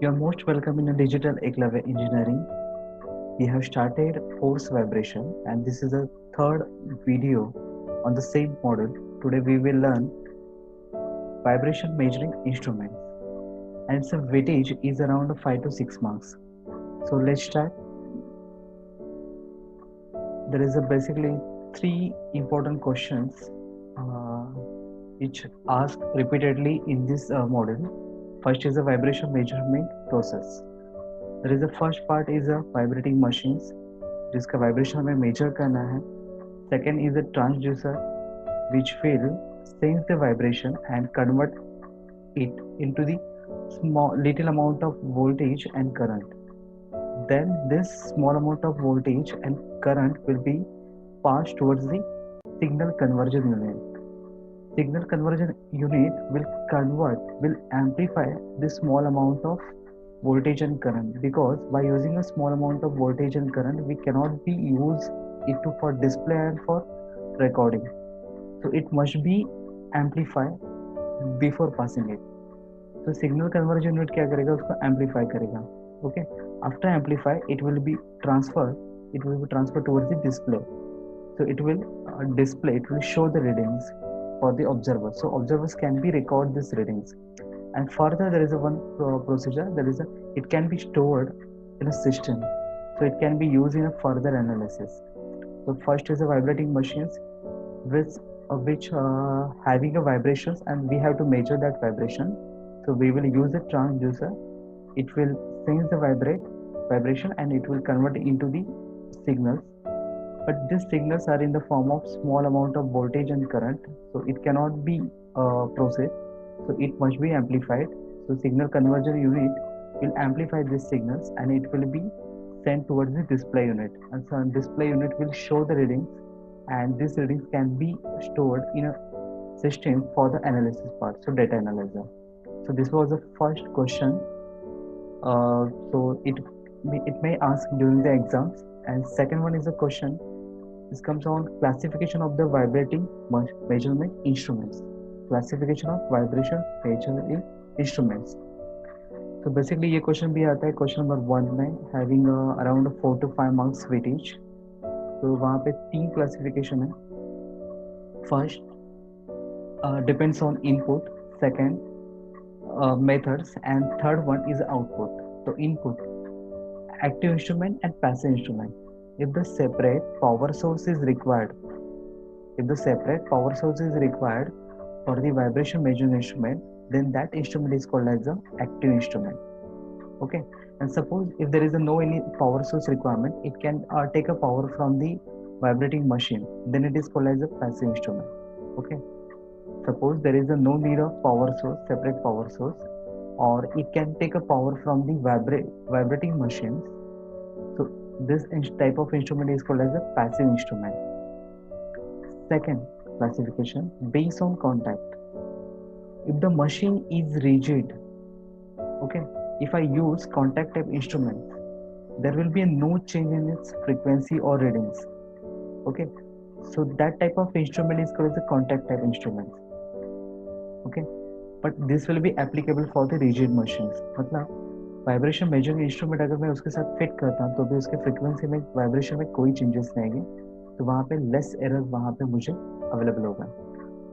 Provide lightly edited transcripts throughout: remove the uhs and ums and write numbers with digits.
You're most welcome in a digital Eklave engineering. We have started force vibration and this is a third video on the same model. Today we will learn vibration measuring instruments and its weightage is around 5 to 6 marks. So let's start. There is a basically three important questions uh, which asked repeatedly in this model. First is the vibration measurement process. There is the first part is a vibrating machines जिसका vibration हमें major करना है. Second is a transducer which will sense the vibration and convert it into the small little amount of voltage and current. Then this small amount of voltage and current will be passed towards the signal conversion unit. Signal conversion unit will amplify this small amount of voltage and current, because by using a small amount of voltage and current we cannot be use it to for display and for recording, so it must be amplified before passing it. So signal conversion unit क्या करेगा, उसको amplify करेगा. Okay, after amplify it will be transferred towards the display. So it will display, it will show the readings for the observers, so observers can be record these readings. And further there is a one procedure, that is it can be stored in a system, so it can be used in a further analysis. So first is a vibrating machines which having a vibrations and we have to measure that vibration. So we will use a transducer, it will sense the vibration and it will convert into the signals, but these signals are in the form of small amount of voltage and current, so it cannot be processed, so it must be amplified. So signal conversion unit will amplify these signals and it will be sent towards the display unit, and so display unit will show the readings, and these readings can be stored in a system for the analysis part, so data analyzer. So this was the first question. So it may ask during the exams. And second one is a question, this comes on classification of the vibrating measurement instruments. Classification of vibration measuring instruments. तो basically ये question भी आता है question number 1 में, having around 4 to 5 marks weightage. तो वहाँ पे तीन क्लासिफिकेशन है. First depends on input, second methods and third one is output. तो input, active instrument and passive instrument. If the separate power source is required, for the vibration measuring instrument, then that instrument is called as a active instrument. Okay, and suppose if there is no any power source requirement, it can take a power from the vibrating machine, then it is called as a passive instrument. Okay, suppose there is no need of separate power source, or it can take a power from the vibrating machines, so this type of instrument is called as a passive instrument. Second classification, based on contact. If the machine is rigid, okay, if I use contact type instruments, there will be no change in its frequency or readings. Okay, so that type of instrument is called as a contact type instrument. Okay, but this will be applicable for the rigid machines. मतलब vibration measuring instrument अगर मैं उसके साथ fit करता हूँ तो भी उसके फ्रीक्वेंसी में, वाइब्रेशन में कोई चेंजेस नहीं आएंगे, तो वहाँ पे लेस एरर वहाँ पे मुझे अवेलेबल होगा.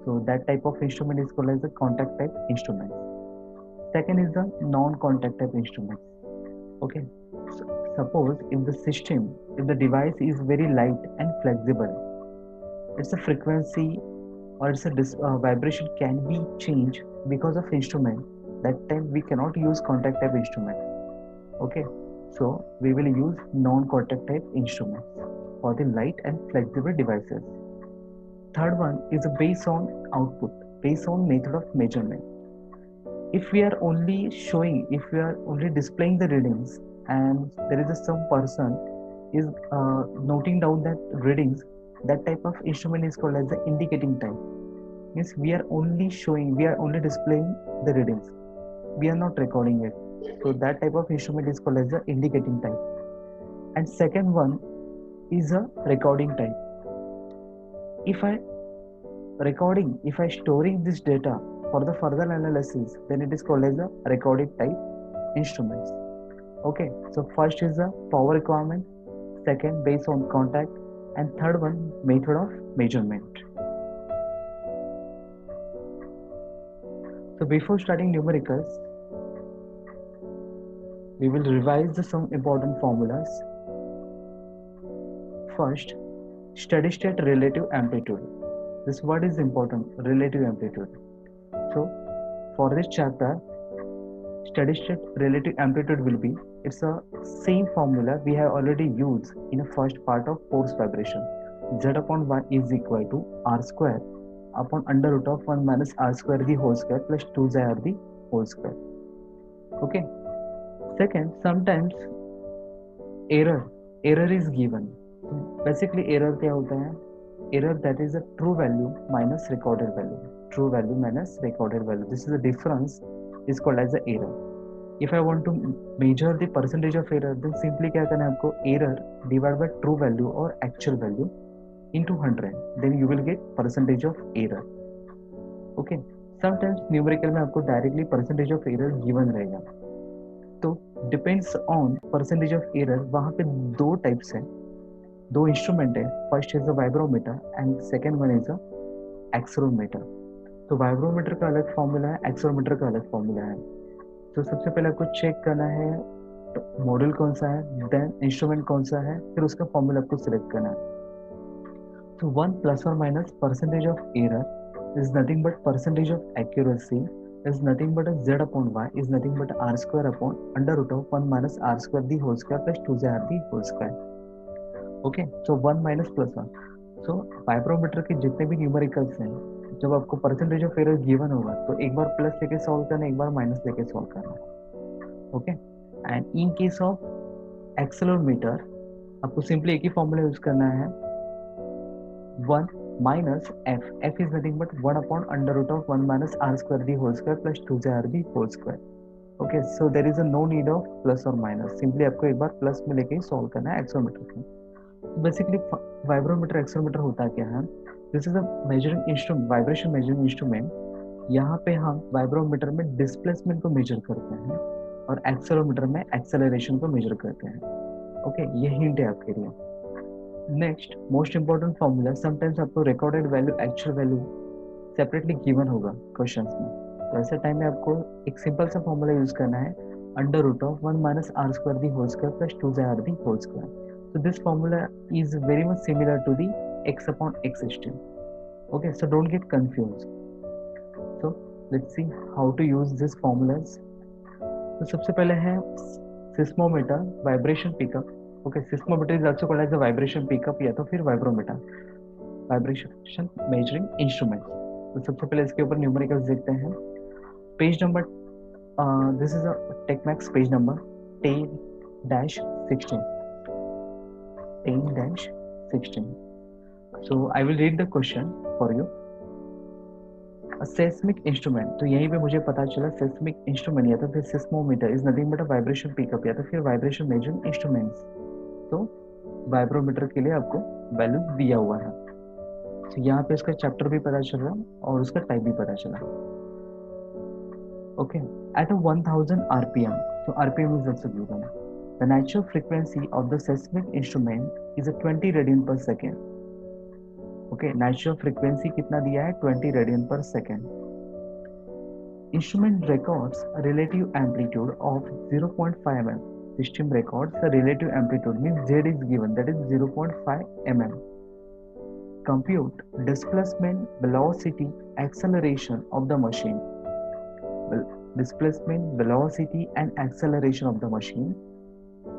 So that type of instrument is called as the contact type instrument. Second is the non-contact type instrument. Okay, so suppose if the device is very light and flexible, its a frequency or its a vibration can be changed because of instrument. That time we cannot use contact type instruments. Okay, so we will use non-contact type instruments for the light and flexible devices. Third one is based on output, based on method of measurement. If we are only displaying the readings and there is some person is noting down that readings, that type of instrument is called as the indicating type. Means we are only displaying the readings, we are not recording it, so that type of instrument is called as the indicating type. And second one is a recording type. If I storing this data for the further analysis, then it is called as a recording type. instruments. Okay, so first is the power requirement, second based on contact, and third one method of measurement. So before starting numericals, we will revise some important formulas. First, steady state relative amplitude. This word is important, relative amplitude. So for this chapter, steady state relative amplitude will be, it's a same formula we have already used in the first part of force vibration. Z upon y is equal to r square upon under root of 1 minus r square the whole square plus 2 r the whole square. Okay. Second, sometimes error is given. Basically error क्या होता है? Error, that is a true value minus recorded value. True value minus recorded value. This is the difference, is called as the error. If I want to measure the percentage of error, then simply क्या करना है आपको? Error divided by true value or actual value into 100. Then you will get percentage of error. Okay. Sometimes numerical में आपको directly percentage of error given रहेगा. तो depends on percentage of error. वहाँ पे दो टाइप्स हैं, दो इंस्ट्रूमेंट है. First is a vibrometer and second one is a accelerometer. तो वाइब्रोमीटर का अलग फॉर्मूला है, एक्सेलेरोमीटर का अलग फॉर्मूला है. तो सबसे पहले आपको चेक करना है मॉडल कौन सा है, देन इंस्ट्रूमेंट कौन सा है, फिर उसका फॉर्मूला आपको सिलेक्ट करना है. तो 1 प्लस और minus percentage of error is nothing but percentage of accuracy is nothing but a z upon y is nothing but r square upon under root of 1 minus r square the whole square plus 2r the whole square. Okay, so 1 minus plus 1. So vibrometer के जितने भी numericals हैं, जब आपको percentage of error given होगा तो एक बार plus लेके सॉल्व करना, एक बार माइनस लेके सॉल्व करना. Okay, and in case of accelerometer आपको सिंपली एक ही फॉर्मूला यूज करना है, 1 minus f. F is nothing but 1 upon under root of 1 minus r square the whole square plus 2r the whole square. Okay, so there is a no need of plus or minus. Simply आपको एक बार plus में लेके solve करना है accelerometer को. Basically vibrometer accelerometer होता क्या है? This is a measuring instrument, vibration measuring instrument. यहाँ पे हम वाइब्रोमीटर में डिस्प्लेसमेंट को मेजर करते हैं और एक्सेलेरोमीटर में एक्सेलरेशन को मेजर करते हैं. ओके, ये हिंट है आपके लिए. Next most important formula, sometimes आपको recorded value actual value separately given होगा क्वेश्चंस में. तो ऐसे टाइम में आपको एक सिंपल सा फॉर्मूला यूज करना है, under root of 1 minus r square the whole square plus 2r the whole square. So this formula is very much similar to the x upon x system. Okay, so don't get confused. So let's see how to use these formulas. तो सबसे पहले है seismometer vibration pickup. Okay, seismometer is also called as the vibration pickup या तो फिर vibrometer, vibration measuring instrument. तो सबसे पहले इसके ऊपर न्यूमेरिकल्स देखते हैं. Page number, this is a Techmax page number 10-16. 10-16. So I will read the question for you. Seismic instrument, तो यहीं पे मुझे पता चला सेस्मिक इंस्ट्रूमेंट या तो फिर seismometer is nothing but a vibration pickup या तो फिर वाइब्रेशन मेजरिंग इंस्ट्रूमेंट्स. तो वाइब्रोमीटर के लिए आपको वैल्यू दिया हुआ है. तो यहाँ पे इसका चैप्टर भी पता चला और उसका टाइप भी पता चला. Okay, at 1000 rpm, so rpm is also given. The natural frequency of the seismic instrument is a 20 radian per second. Okay, natural frequency कितना दिया है? 20 रेडियन पर second. Instrument records relative amplitude of 0.5 mm. System records relative amplitude means z is given, that is 0.5 mm. Compute displacement, velocity, acceleration of the machine. Displacement, velocity and acceleration of the machine,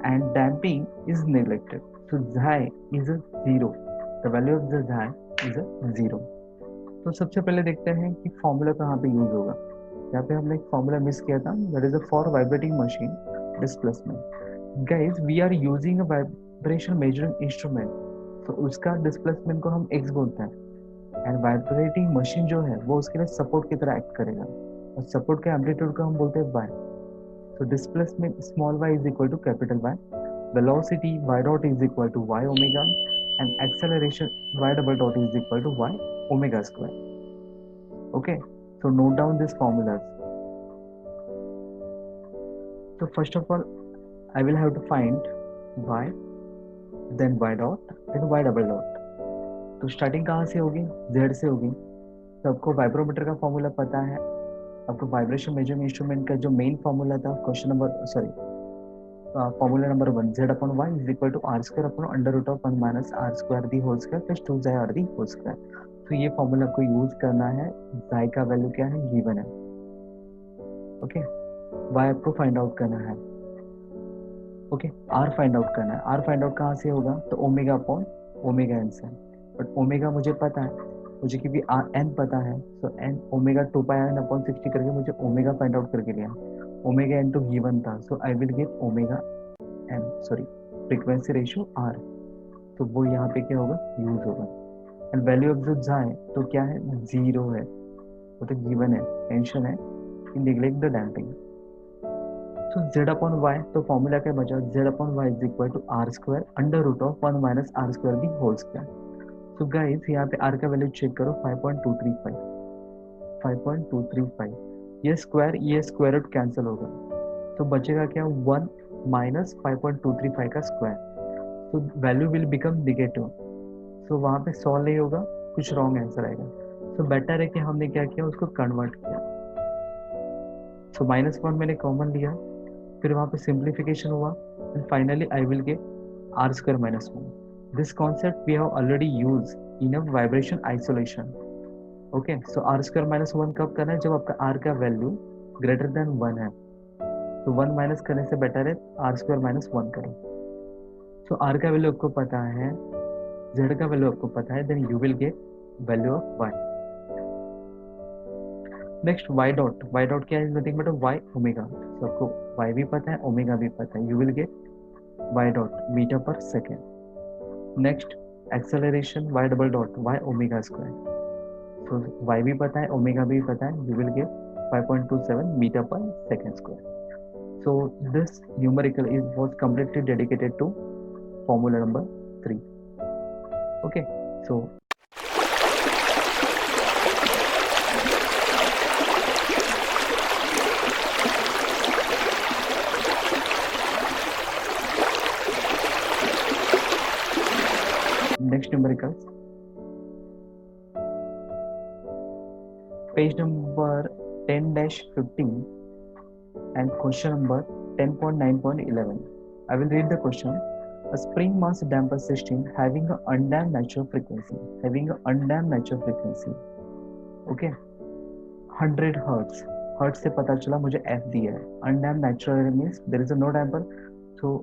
and damping is neglected. So xi is a 0. The value of the xi is a 0. तो सबसे पहले देखते हैं कि formula कहाँ पे use होगा. यहाँ पे हमने एक फॉर्मूला मिस किया था, that is a for vibrating machine displacement. Guys, we are using a vibration measuring instrument, तो उसका डिस्प्लेसमेंट को हम x बोलते हैं, एंड वाइब्रेटिंग मशीन जो है वो उसके लिए सपोर्ट की तरह एक्ट करेगा, और सपोर्ट के एम्पलीट्यूड को हम बोलते हैं y. So displacement small y is equal to capital Y, velocity y dot is equal to y omega, and acceleration y double dot is equal to y omega square. Okay, so note down these formulas. तो first of all I will have to find y, then y dot, then y double dot. तो starting कहाँ से होगी? z से होगी। तो आपको vibrometer का फॉर्मूला पता है, आपको वाइब्रेशन मेजरिंग इंस्ट्रूमेंट का जो मेन फॉर्मूला था question number sorry formula number 1, z upon y is equal to are square upon under root of 1 minus are square the whole square plus 2 r the whole square. तो ये formula आपको use करना है। y का value क्या है? Given है। Okay, y आपको फाइंड आउट करना है। ओके, r फाइंड आउट करना है। r फाइंड आउट कहाँ से होगा? तो ओमेगा अपॉन ओमेगा एन से। बट ओमेगा मुझे पता है, मुझे क्योंकि एन पता है, तो एन ओमेगा 2 पाई एन अपॉन 60 करके मुझे ओमेगा फाइंड आउट करके लिया। ओमेगा एन तो गिवन था, so I will get omega n sorry frequency ratio r. तो वो यहाँ पे क्या होगा? यूज होगा। एंड वैल्यू ऑफ जो जाए तो क्या है? 0 है, वो तो गिवन है, टेंशन है कि निगलेक्ट द डैम्पिंग। तो z अपॉन y, तो फॉर्मूला क्या बचा? z upon y is equal to are square under root of 1 minus are square the whole square. तो गाइस यहाँ पे r का वैल्यू चेक करो, 5.235 5.235। ये स्क्वायर रूट कैंसिल होगा, तो बचेगा क्या? 1 माइनस 5.235 का स्क्वायर। तो वैल्यू विल बिकम निगेटिव, सो वहाँ पे सॉल्व नहीं होगा, कुछ रॉन्ग आंसर आएगा। सो बेटर है कि हमने क्या किया, उसको कन्वर्ट किया। सो -1 मैंने कॉमन लिया, फिर वहाँ पे सिंप्लीफिकेशन हुआ, and finally I will get R square minus 1। This concept we have already use in a vibration isolation. Okay, so R square minus 1 कब करना है? जब आपका आर का वैल्यू ग्रेटर देन 1 है। तो 1 माइनस करने से बेटर है आर स्क्वायर माइनस 1 करो। सो आर का वैल्यू आपको पता है, जेड का वैल्यू आपको पता है, then you will get value of Y. Next Y dot क्या है? Nothing but Y omega. तो आपको वाई भी पता है, ओमेगा भी पता है, you will get y dot metre per second. Next acceleration y double dot y omega square. तो वाई भी पता है, ओमेगा भी पता है, you will get 5.27 metre per second square. So this numerical was completely dedicated to formula number 3. Okay, so next numerical, page number 10-15 and question number 10.9.11. I will read the question. A spring mass damper system having an undamped natural frequency, okay, 100 hertz. hertz से पता चला मुझे f दिया है, undamped natural means there is a no damper, so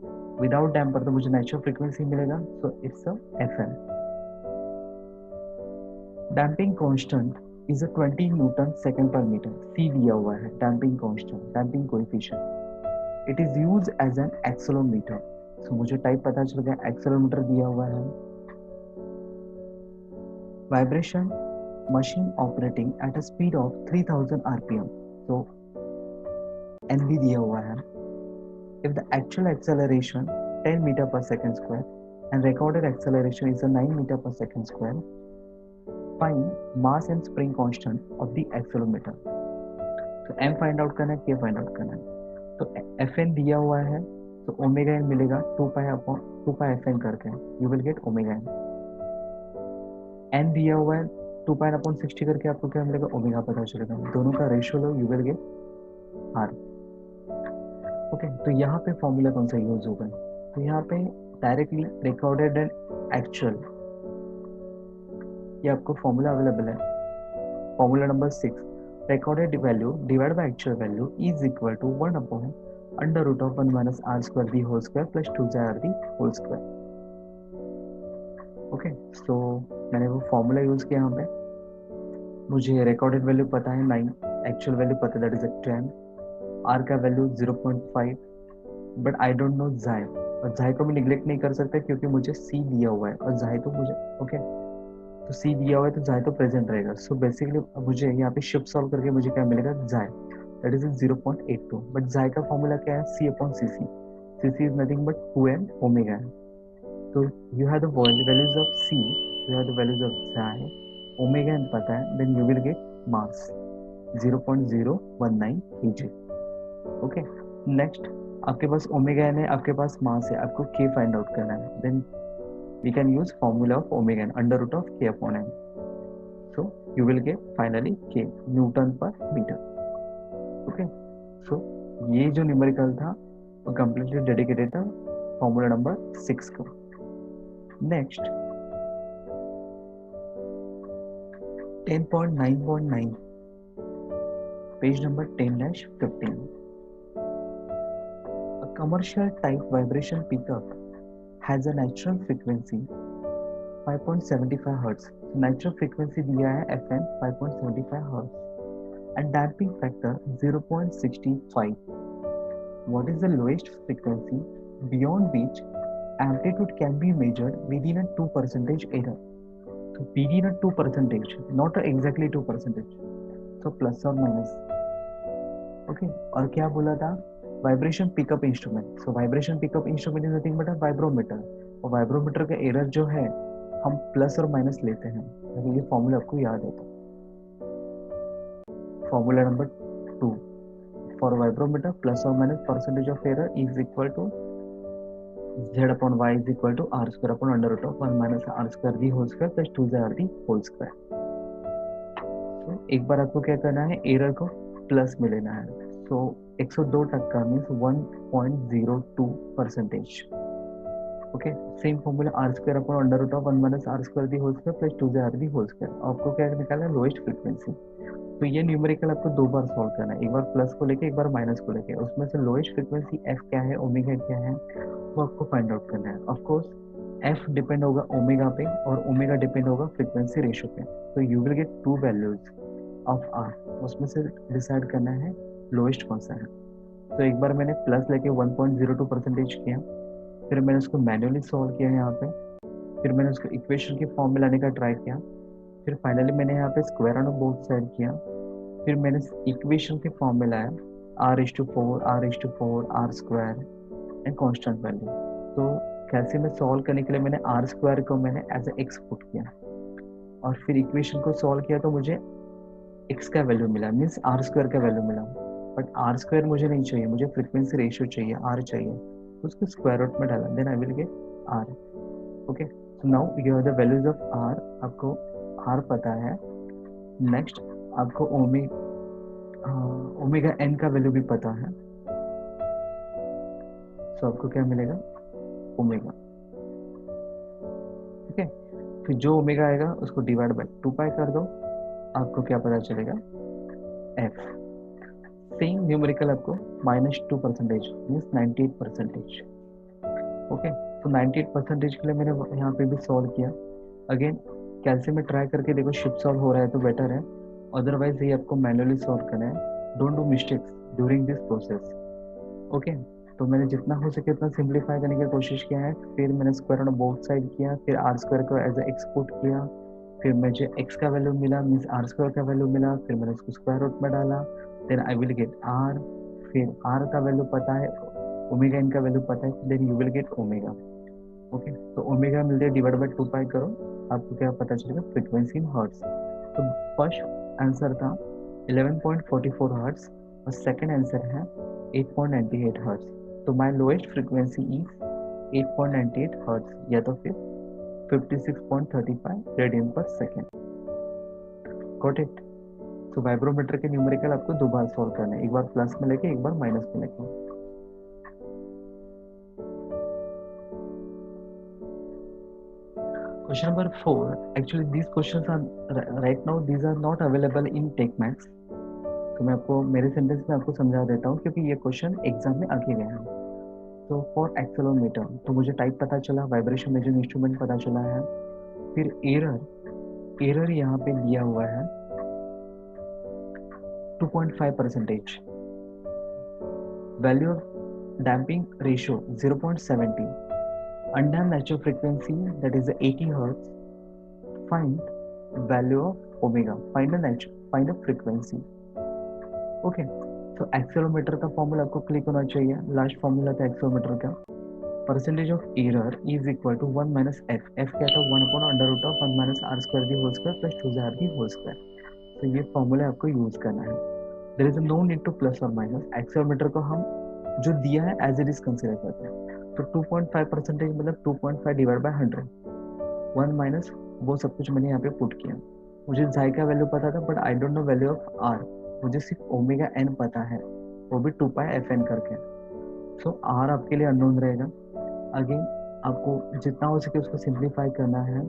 without damper तो मुझे natural frequency मिलेगा, so it's a fm. damping constant is a 20 Newton second पर मीटर, c दिया हुआ है, damping constant, damping coefficient. it is used as an accelerometer. so मुझे type पता चल गया, accelerometer दिया हुआ है. vibration machine operating at a speed of 3000 rpm. so nv दिया हुआ है. if the actual acceleration 10 meter per second square and recorded acceleration is a 9 meter per second square, find mass and spring constant of the accelerometer. तो m find out करना है, k find out करना है. तो fn दिया हुआ है, तो ओमेगा एन मिलेगा 2 पाई fn करके, you will get omega N. n दिया हुआ है 2 पाई अपॉन 60 करके, आपको क्या मिलेगा? ओमेगा पता चलेगा. दोनों का ratio low, you will get r. Okay, तो यहाँ पे फॉर्मूला कौन सा यूज होगा? तो यहाँ पे डायरेक्टली रिकॉर्डेड एंड एक्चुअल, ये आपको फॉर्मूला अवेलेबल है. Formula number 6, recorded value divided by actual value is equal to 1 upon under root of 1 minus r square the whole square plus 2r the whole square. Okay, so मैंने वो formula use किया यहाँ पे. मुझे recorded value पता है 9, actual value पता है दैट इज 10, r का value 0.5, but I don't no जाय. और जाय को भी निगलेक्ट नहीं कर सकता क्योंकि मुझे c दिया हुआ है, और जाय तो मुझे ओके तो c दिया हुआ है, तो जाय तो प्रेजेंट रहेगा. सो बेसिकली मुझे यहाँ पे शिफ्ट सॉल्व करके मुझे क्या मिलेगा? जाय, दैट इज 0.82. बट जाय का फॉर्मूला क्या है? c upon C C. C C is nothing but 2n omega है. तो you have the values of c, you have the values of xi, omega N पता है, then you will get mass 0.019 kg. Okay, next आपके पास omega N है, आपके पास मास है, आपको के फाइंड आउट करना है, then we can use formula of omega n under root of k upon n. So you will get finally K Newton per meter. Okay. So ये जो न्यूमेरिकल था वो completely dedicated था फॉर्मूला नंबर 6 को. Next 10.9.9 page number 10-15. A commercial type vibration pickup has a natural frequency 5.75 Hz. Natural frequency दिया है FN 5.75 Hz and damping factor 0.65. What is the lowest frequency beyond which amplitude can be measured within a 2% error? So within a 2%, not exactly 2%. So plus or minus. Okay. और क्या बोला था? Vibration pickup instrument. So vibration pickup instrument is nothing but a vibrometer. और vibrometer का error जो है हम plus और माइनस लेते हैं. तो ये फॉर्मूला आपको याद है. Formula number 2 for vibrometer plus और minus percentage of error is equal to z upon y is equal to r square upon under root of 1 minus r square the whole square plus 2r the whole square. तो एक बार आपको क्या करना है, error को plus में लेना है. So 102% means 1.02%. Okay. Same formula R square upon under root of 1 minus are square the whole square plus 2r the whole square. आपको क्या निकालना है, लोएस्ट फ्रीक्वेंसी. तो ये न्यूमेरिकल आपको दो बार सॉल्व करना है, एक बार प्लस को लेके एक बार माइनस को लेके. उसमें से लोएस्ट फ्रीक्वेंसी एफ क्या है, ओमेगा क्या है, वो आपको फाइंड आउट करना है. ऑफ कोर्स एफ डिपेंड होगा ओमेगा पे और ओमेगा डिपेंड होगा फ्रीक्वेंसी रेशियो पे. तो you will get two values of R. उसमें से डिसाइड करना है लोएस्ट कौन सा है. तो एक बार मैंने प्लस लेके 1.02% किया, फिर मैंने उसको मैन्युअली सॉल्व किया यहाँ पे, फिर मैंने उसको इक्वेशन की फॉर्म में लाने का ट्राई किया, फिर फाइनली मैंने यहाँ पे स्क्वायर ऑन बोथ साइड किया, फिर मैंने इक्वेशन के फॉर्म में लाया r/4 r/4 r square and constant value. तो कैसे में सॉल्व करने के लिए मैंने r स्क्वायर को मैंने एज ए x पुट किया और फिर इक्वेशन को सॉल्व किया तो मुझे x का वैल्यू मिला, मीन्स r स्क्वायर का वैल्यू मिला. बट r स्क्वायर मुझे नहीं चाहिए, मुझे फ्रीक्वेंसी रेशियो चाहिए, r चाहिए. तो उसको स्क्वायर रूट में डाला, then I will get r. Okay. So now you are the values of r. आपको r पता है. नेक्स्ट आपको ओमेगा एन का वैल्यू भी पता है. सो आपको क्या मिलेगा, ओमेगा. ठीक है. फिर जो ओमेगा आएगा उसको डिवाइड बाय 2 पाई कर दो, आपको क्या पता चलेगा, एफ. सेम न्यूमेरिकल आपको -2% मीन्स 98%. ओके. तो 98% के लिए मैंने यहाँ पे भी सॉल्व किया. अगेन कैलसियम में ट्राई करके देखो, शिफ्ट सॉल्व हो रहा है तो बेटर है, अदरवाइज ये आपको मैनुअली सॉल्व करना है. Don't do mistakes during this process. Okay. तो मैंने जितना हो सके उतना सिंप्लीफाई करने की कोशिश किया है. फिर मैंने स्क्वायर ऑन बोथ साइड किया, फिर आर स्क्वायर को एज ए एक्स पुट किया, फिर मुझे एक्स का वैल्यू मिला मीन्स आर स्क्वायर का वैल्यू मिला, फिर मैंने उसको स्क्वायर रूट में डाला, then I will get R. फिर आर का वैल्यू पता है, ओमेगा एन का वैल्यू पता है, then you will get omega. Okay. तो ओमेगा मिलते है, डिवाइड बाय 2 पाई करो, आपको क्या पता चलेगा, फ्रीक्वेंसी इन हर्ट्ज. तो फर्स्ट आंसर था 11.44 हर्ट्ज और सेकंड आंसर है 8.98 हर्ट्ज. तो my lowest frequency is 8.98 hertz या तो फिर 56.35 रेडियन पर सेकेंड. Got it. तो वाइब्रोमीटर के न्यूमेरिकल आपको दो बार सॉल्व करना है, एक बार प्लस में लेके एक बार माइनस में लेके. Question number 4. Actually, these questions are right now. These are not available in TechMax. तो मैं आपको मेरे सेंटेंस में आपको समझा देता हूँ क्योंकि ये क्वेश्चन एग्जाम में आके गए हैं. तो फॉर एक्सेलेरोमीटर तो मुझे टाइप पता चला, वाइब्रेशन मेजरिंग इंस्ट्रूमेंट पता चला है. फिर एरर यहाँ पे दिया हुआ है 2.5%. Value of damping ratio 0.70. Undamped natural frequency that is 80 Hz. Find value of omega. Find a frequency. Okay. तो एक्सेलेरोमीटर का फॉर्मूला आपको क्लिक होना चाहिए. लास्ट फॉर्मूला था एक्सेलेरोमीटर का, percentage of error is equal to 1 minus F. F क्या था, 1 upon under root of 1 minus are square the whole square plus 2r the whole square. तो ये फॉर्मूला आपको यूज करना है. There is no need to plus और minus. Accelerometer को हम जो दिया है एज इट इज कंसिडर करते हैं। तो 2.5% मतलब 2.5 डिवाइड बाय 100, 1 माइनस वो सब कुछ मैंने यहाँ पे पुट किया। मुझे जाई का वैल्यू पता था but I don't know value of R. मुझे सिर्फ ओमेगा एन पता है, वो भी 2 पाई एफ एन करके। सो आर आपके लिए अननोन रहेगा। अगेन आपको जितना हो सके उसको सिंप्लीफाई करना है।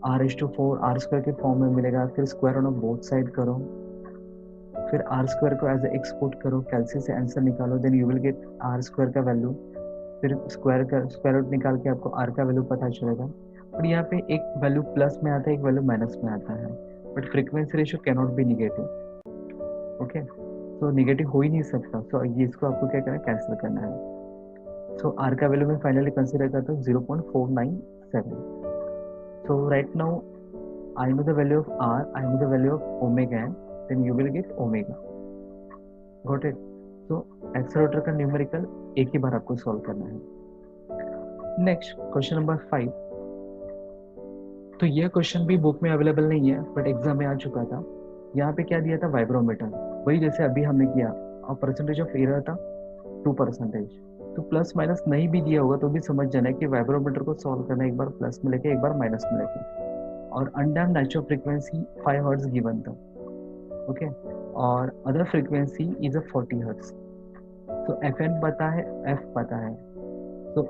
r/4 आर स्क्वायर के फॉर्म में मिलेगा, फिर स्क्वायर ऑन बोथ साइड करो, फिर आर स्क्वायर को एज एक्सपोर्ट करो, कैलसी से आंसर निकालो, then you will get R square का वैल्यू। फिर स्क्वायर रूट निकाल के आपको आर का वैल्यू पता चलेगा। और यहाँ पे एक वैल्यू प्लस में आता है, एक वैल्यू माइनस में आता है, but frequency ratio can not be negative. Okay, तो निगेटिव हो ही नहीं सकता। सो ये इसको आपको क्या करना है, कैंसिल करना है। सो आर का वैल्यू मैं फाइनली कंसिडर करता हूँ 0.497। So right now I know the value of R, I know the value of omega n, then you will get omega. Got it? So accelerator का numerical एक ही बार आपको solve करना है। Next question number 5। तो ये question भी book में available नहीं है बट एग्जाम में आ चुका था। यहाँ पे क्या दिया था, वाइब्रोमीटर, वही जैसे अभी हमने किया, और परसेंटेज ऑफ एरर था 2%। तो प्लस माइनस नहीं भी दिया होगा तो भी समझ जाना है कि वाइब्रोमीटर को सॉल्व करना है, एक बार प्लस में लेके एक बार माइनस में लेके। और undamped natural frequency 5 hertz given था। ओके, और other frequency is a 40 hertz. तो एफ एन पता है, एफ पता है, तो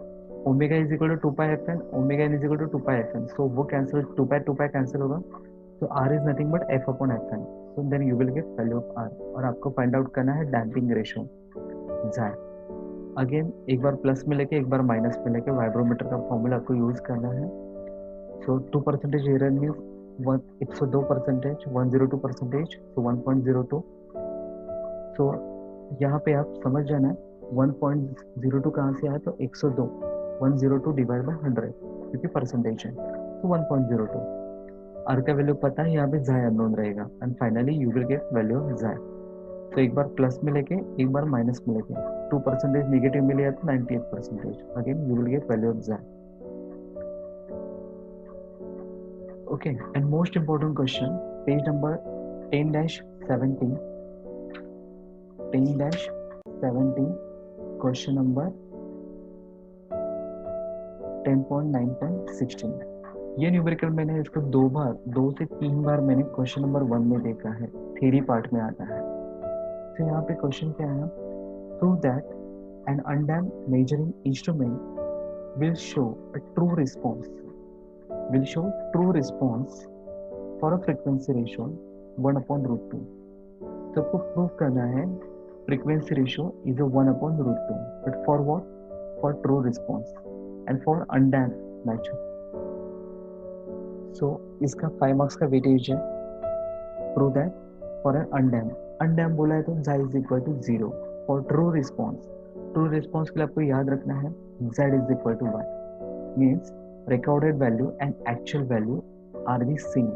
omega is equal to 2 pi f n, omega n is equal to 2 pi f n. So वो कैंसिल, 2 पाई कैंसिल होगा, तो r is nothing but f upon f n. So then you will get value of r. और आपको find out करना है damping ratio जाए। Again एक बार plus में लेके एक बार माइनस में लेके वाइब्रोमीटर का फॉर्मूला आपको यूज करना है। सो 2% एरर मीन्स 102%, 102%, तो 1.02। सो यहाँ पे आप समझ जाना है 1.02 कहाँ से आया, तो 102, 102 डिवाइड बाय 100 क्योंकि परसेंटेज है, तो 1.02। आर का वैल्यू पता है, यहाँ पे जाय अननोन रहेगा, and finally you will get value of जाय। तो एक बार प्लस में लेके एक बार माइनस में लेके 2% नेगेटिव में लिया तो 98%, again you will get value of जाय। Okay, and most important question, page number 10-17, 10-17, question number 10.9.16। ये न्यूमेरिकल मैंने इसको 2 से 3 बार मैंने क्वेश्चन नंबर 1 में देखा है, थ्योरी पार्ट में आता है। तो यहाँ पे क्वेश्चन क्या है, prove that an undamped measuring instrument will show a true response for a frequency ratio 1/√2। सबको प्रूव करना है frequency ratio is a 1/√2, but for what? For true response and for undamped nature। so इसका 5 marks का weightage है। Prove that for an undamped बोला है तो z is equal to 0। For true response के लिए आपको याद रखना है z is equal to 1, means recorded value and actual value are the same,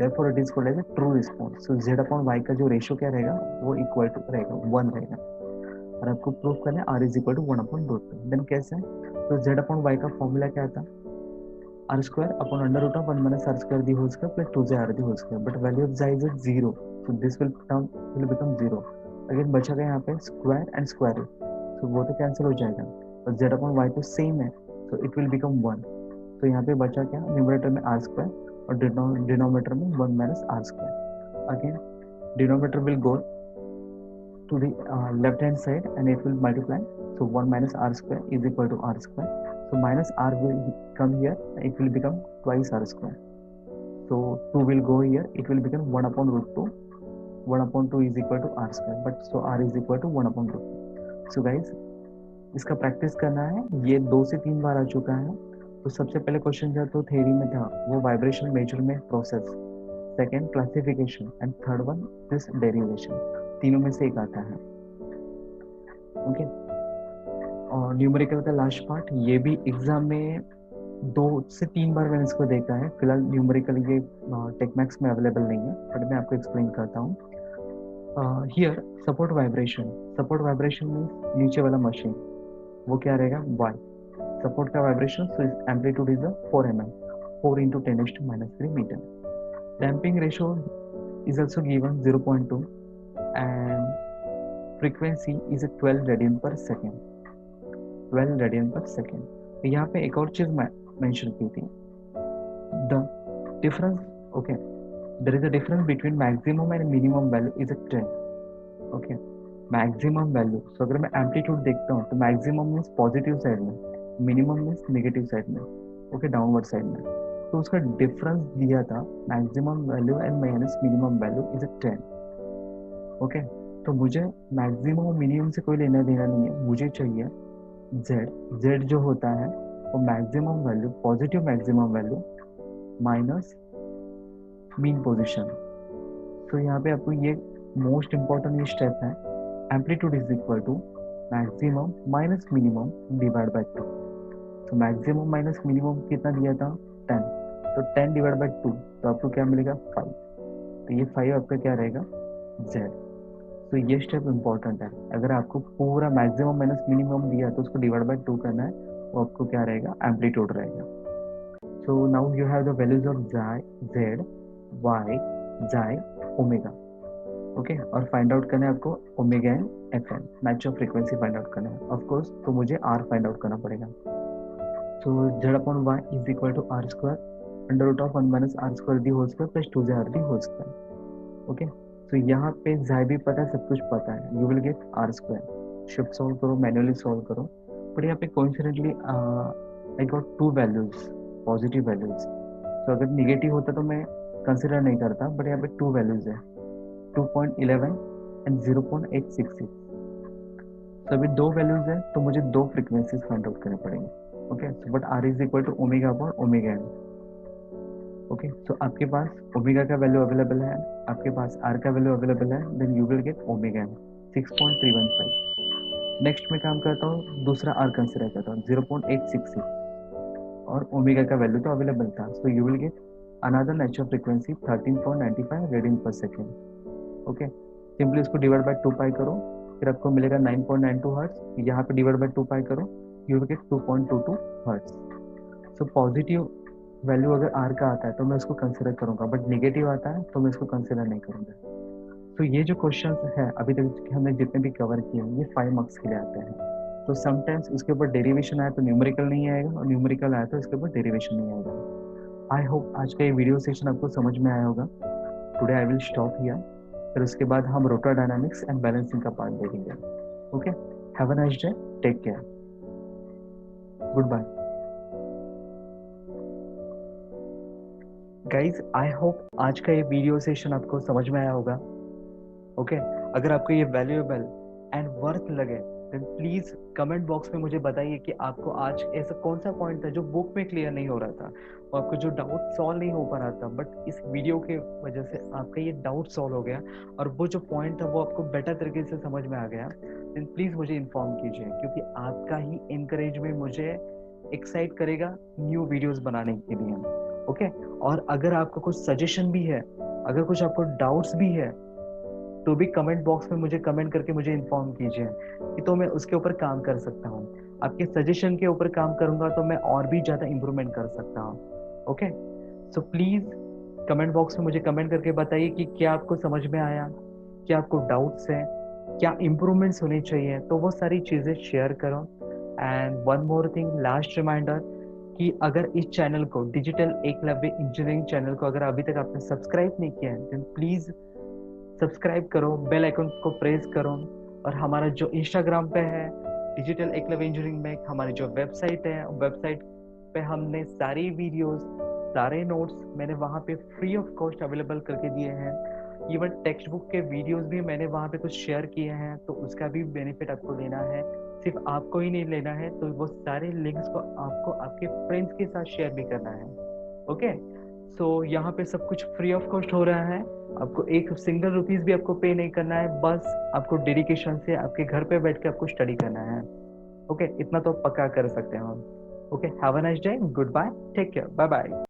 therefore it is called as a true response। so z upon y का जो ratio क्या रहेगा, वो इक्वल टू रहेगा 1 रहेगा। और आपको प्रूफ करना है r is equal to 1/√2। Then कैसे, तो z upon y का फॉर्मूला क्या था, r square upon under root of 1 minus r square the whole square plus 2r the whole square, but value of z is 0, so this will become 0। Again बचा गया यहाँ पे square and square root, तो वो तो cancel हो जाएगा, और z upon y तो सेम है, so it will become 1। तो यहाँ पे बचा क्या, न्यूमरेटर में आर स्क्वायर और डिनोमिनेटर में 1 minus are square. Again denominator will go to the left hand side and it will multiply, so 1 minus r square is equal to r square, so minus r will come here, it will become twice r square, so 2 will go here, it will become 1/√2, 1/2 is equal to r square, but so r is equal to 1/2। so guys इसका practice करना है, ये 2 से 3 बार आ चुका है। तो सबसे पहले क्वेश्चन जो तो थ्योरी में था वो vibration measurement process, second classification and third one this derivation, तीनों में से एक आता है। ओके, और न्यूमेरिकल का लास्ट पार्ट ये भी एग्जाम में 2 से 3 बार मैंने इसको देखा है। फिलहाल न्यूमेरिकल ये टेकमैक्स में अवेलेबल नहीं है, बट मैं आपको एक्सप्लेन करता हूँ। हियर सपोर्ट वाइब्रेशन में नीचे वाला मशीन वो क्या रहेगा, y सपोर्ट का vibration, so amplitude is 4 mm, 4 into 10⁻³ metre. Damping ratio is also given 0.2 and frequency is a 12 radian per second, 12 radian per second. तो यहाँ पे एक और चीज मेंशन की थी, the difference, okay, there is a difference between maximum and minimum value is a 10, okay. Maximum value, तो अगर मैं एम्पलीट्यूड देखता हूँ तो मैक्सिमम मीन्स पॉजिटिव साइड में, मिनिमम मीन्स नेगेटिव साइड में, ओके, डाउनवर्ड साइड में। तो उसका डिफरेंस दिया था maximum value and minus minimum value is a 10, okay. तो मुझे मैक्सिमम और मिनिमम से कोई लेना देना नहीं है, मुझे चाहिए z जो होता है वो maximum value, positive maximum value minus mean position. तो यहाँ पे आपको ये मोस्ट इम्पॉर्टेंट ये स्टेप है, amplitude is equal to maximum minus minimum divide by 2। तो मैक्सिमम माइनस मिनिमम कितना दिया था 10, तो 10 डिवाइड बाय 2 तो आपको क्या मिलेगा 5। तो ये 5 आपका क्या रहेगा z। तो ये स्टेप इम्पॉर्टेंट है, अगर आपको पूरा मैक्सिमम माइनस मिनिमम दिया तो उसको डिवाइड बाय 2 करना है, वो आपको क्या रहेगा एम्पलीट्यूड रहेगा। सो now you have the values of z, y, xi, omega, okay. और फाइंड आउट करना है आपको omega and fn, natural frequency find out करना है ऑफ कोर्स, तो मुझे r फाइंड आउट करना पड़ेगा। So z upon y is equal to r square under root of 1 minus r square the whole square plus 2 r the whole square, okay. तो यहाँ पे xi भी पता है, सब कुछ पता है, you will get r square. Shift solve करो, मैन्युअली सॉल्व करो, बट यहाँ पे coincidentally I got 2 values, positive values. तो अगर निगेटिव होता तो मैं कंसिडर नहीं करता, बट यहाँ पे 2 वैल्यूज है, 2.11 एंड 0.866। तो अभी 2 वैल्यूज है तो मुझे 2 फ्रीक्वेंसीज फाइंड आउट करने पड़ेंगे, okay. So but r is equal to omega upon omega n, okay. So आपके पास ओमेगा का वैल्यू अवेलेबल है, आपके पास r का वैल्यू अवेलेबल है, then you will get omega n 6.315। Next में काम करता हूँ, दूसरा r कंसिडर करता हूँ 0.866, और ओमेगा का वैल्यू तो अवेलेबल था, so you will get another natural frequency 13.95 radian पर सेकेंड, ओके। सिंपली इसको डिवाइड बाय 2 पाई करो, फिर आपको मिलेगा 9.92 हर्ट्ज। यहाँ पे डिवाइड बाय 2 पाई करो, you will gate 2.22 hertz. So positive value अगर r का आता है तो मैं इसको कंसिडर करूंगा, बट नेगेटिव आता है तो मैं इसको कंसिडर नहीं करूंगा। तो ये जो क्वेश्चन है अभी तक हमने जितने भी कवर किए ये 5 मार्क्स के लिए आते हैं। तो समटाइम्स इसके ऊपर डेरिवेशन आया तो न्यूमेरिकल नहीं आएगा, और न्यूमेरिकल आया तो इसके ऊपर डेरिवेशन नहीं आएगा। आई होप आज का ये वीडियो सेशन आपको समझ में आया होगा। Today I will stop here, फिर उसके बाद हम रोटर डायनामिक्स एंड बैलेंसिंग का पार्ट देखेंगे, okay. Have a nice day, take care, good bye guys. I hope आज का ये वीडियो सेशन आपको समझ में आया होगा, ओके। अगर आपको ये वैल्यूएबल एंड वर्थ लगे देन प्लीज कमेंट बॉक्स में मुझे बताइए कि आपको आज ऐसा कौन सा पॉइंट था जो बुक में क्लियर नहीं हो रहा था, और आपको जो डाउट सॉल्व नहीं हो पा रहा था, बट इस वीडियो के वजह से आपका ये डाउट सॉल्व हो गया, और वो जो पॉइंट था वो आपको बेटर तरीके से समझ में आ गया, देन प्लीज मुझे इन्फॉर्म कीजिए, क्योंकि आपका ही एनकरेजमेंट मुझे एक्साइट करेगा न्यू वीडियोस बनाने के लिए, ओके। और अगर आपका कुछ सजेशन भी है, अगर कुछ आपको डाउट्स भी है, तो भी कमेंट बॉक्स में मुझे कमेंट करके मुझे इन्फॉर्म कीजिए, कि तो मैं उसके ऊपर काम कर सकता हूँ। आपके सजेशन के ऊपर काम करूंगा तो मैं और भी ज्यादा इम्प्रूवमेंट कर सकता हूँ, okay. So please comment box में मुझे कमेंट करके बताइए कि क्या आपको समझ में आया, क्या आपको डाउट्स हैं, क्या इम्प्रूवमेंट्स होने चाहिए, तो वो सारी चीजें शेयर करो। And one more thing, last reminder, कि अगर इस चैनल को, डिजिटल एकलव्य इंजीनियरिंग चैनल को अगर अभी तक आपने सब्सक्राइब नहीं किया है, देन प्लीज सब्सक्राइब करो, बेल आइकन को प्रेस करो, और हमारा जो इंस्टाग्राम पे है डिजिटल एकलव्य इंजीनियरिंग में, हमारी जो वेबसाइट है, वेबसाइट पे हमने सारी वीडियोस, सारे नोट्स मैंने वहाँ पे फ्री ऑफ कॉस्ट अवेलेबल करके दिए हैं। इवन टेक्स्ट बुक के वीडियोस भी मैंने वहाँ पे कुछ शेयर किए हैं, तो उसका भी बेनिफिट आपको लेना है, सिर्फ आपको ही नहीं लेना है, तो वो सारे लिंक्स को आपको आपके फ्रेंड्स के साथ शेयर भी करना है, ओके। सो यहाँ पे सब कुछ फ्री ऑफ कॉस्ट हो रहा है, आपको एक सिंगल रुपीज भी आपको पे नहीं करना है, बस आपको डेडिकेशन से आपके घर पे बैठ के आपको स्टडी करना है, ओके। इतना तो पक्का कर सकते हैं हम, okay. Have a nice day, good bye, take care, bye bye.